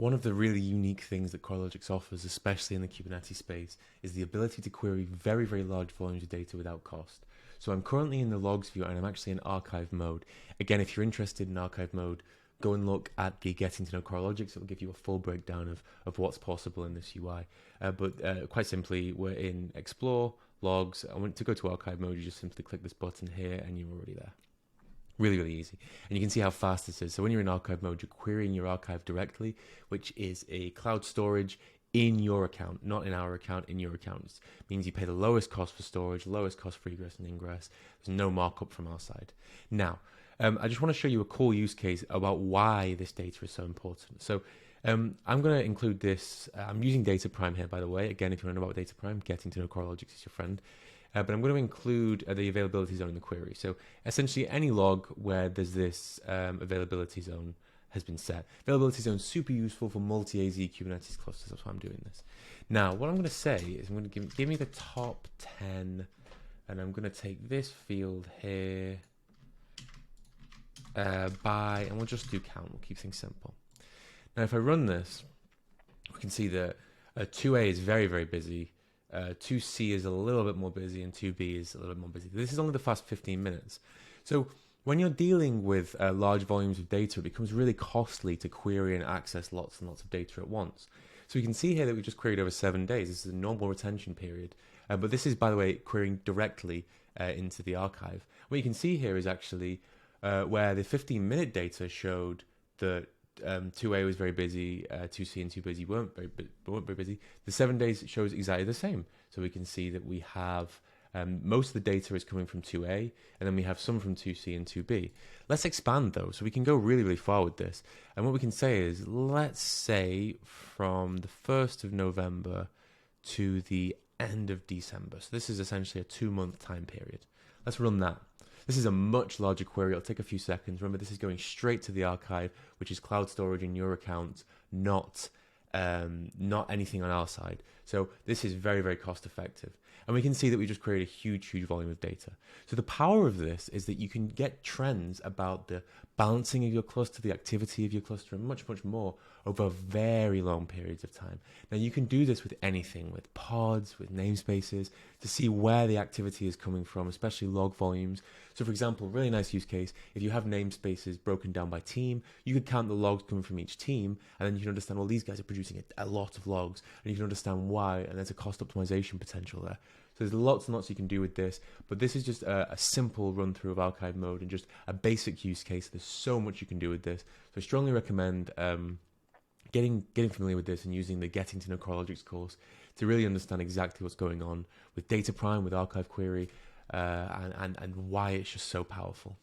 One of the really unique things that Coralogix offers, especially in the Kubernetes space, is the ability to query very, very large volumes of data without cost. So I'm currently in the logs view and I'm actually in archive mode. Again, if you're interested in archive mode, go and look at the Getting to Know Coralogix. It will give you a full breakdown of what's possible in this UI. But quite simply, we're in Explore, Logs. I want to go to archive mode. You just simply click this button here and you're already there. Really, really easy. And you can see how fast this is. So when you're in archive mode, you're querying your archive directly, which is a cloud storage in your account, not in our account, in your account. It means you pay the lowest cost for storage, lowest cost for egress and ingress. There's no markup from our side. Now, I just want to show you a cool use case about why this data is so important. So I'm going to include this. I'm using Data Prime here, by the way. Again, if you want to know about Data Prime, Getting to Know Coralogix is your friend. But I'm going to include the availability zone in the query. So essentially any log where there's this availability zone has been set. Availability zone is super useful for multi-AZ Kubernetes clusters. That's why I'm doing this. Now, what I'm going to say is I'm going to give me the top 10, and I'm going to take this field here by, and we'll just do count. We'll keep things simple. Now, if I run this, we can see that 2A is very, very busy. 2C is a little bit more busy and 2B is a little bit more busy. This is only the first 15 minutes. So when you're dealing with large volumes of data, it becomes really costly to query and access lots and lots of data at once. So you can see here that we just queried over 7 days. This is a normal retention period. But this is, by the way, querying directly into the archive. What you can see here is actually where the 15-minute data showed that 2A was very busy, 2C and 2B weren't very busy. The 7 days shows exactly the same. So we can see that we have most of the data is coming from 2A, and then we have some from 2C and 2B. Let's expand though, so we can go really, really far with this. And what we can say is, let's say from the 1st of November to the end of December. So this is essentially a 2-month time period. Let's run that. This is a much larger query. It'll take a few seconds. Remember, this is going straight to the archive, which is cloud storage in your account, not anything on our side. So this is very, very cost effective. And we can see that we just created a huge, huge volume of data. So the power of this is that you can get trends about the balancing of your cluster, the activity of your cluster, and much, much more over very long periods of time. Now you can do this with anything, with pods, with namespaces, to see where the activity is coming from, especially log volumes. So for example, really nice use case, if you have namespaces broken down by team, you could count the logs coming from each team, and then you can understand, well, these guys are producing a lot of logs, and you can understand why, and there's a cost optimization potential there. So there's lots and lots you can do with this, but this is just a simple run through of archive mode and just a basic use case. There's so much you can do with this. So I strongly recommend getting familiar with this and using the Getting to Know Coralogix course to really understand exactly what's going on with Data Prime, with Archive Query, and why it's just so powerful.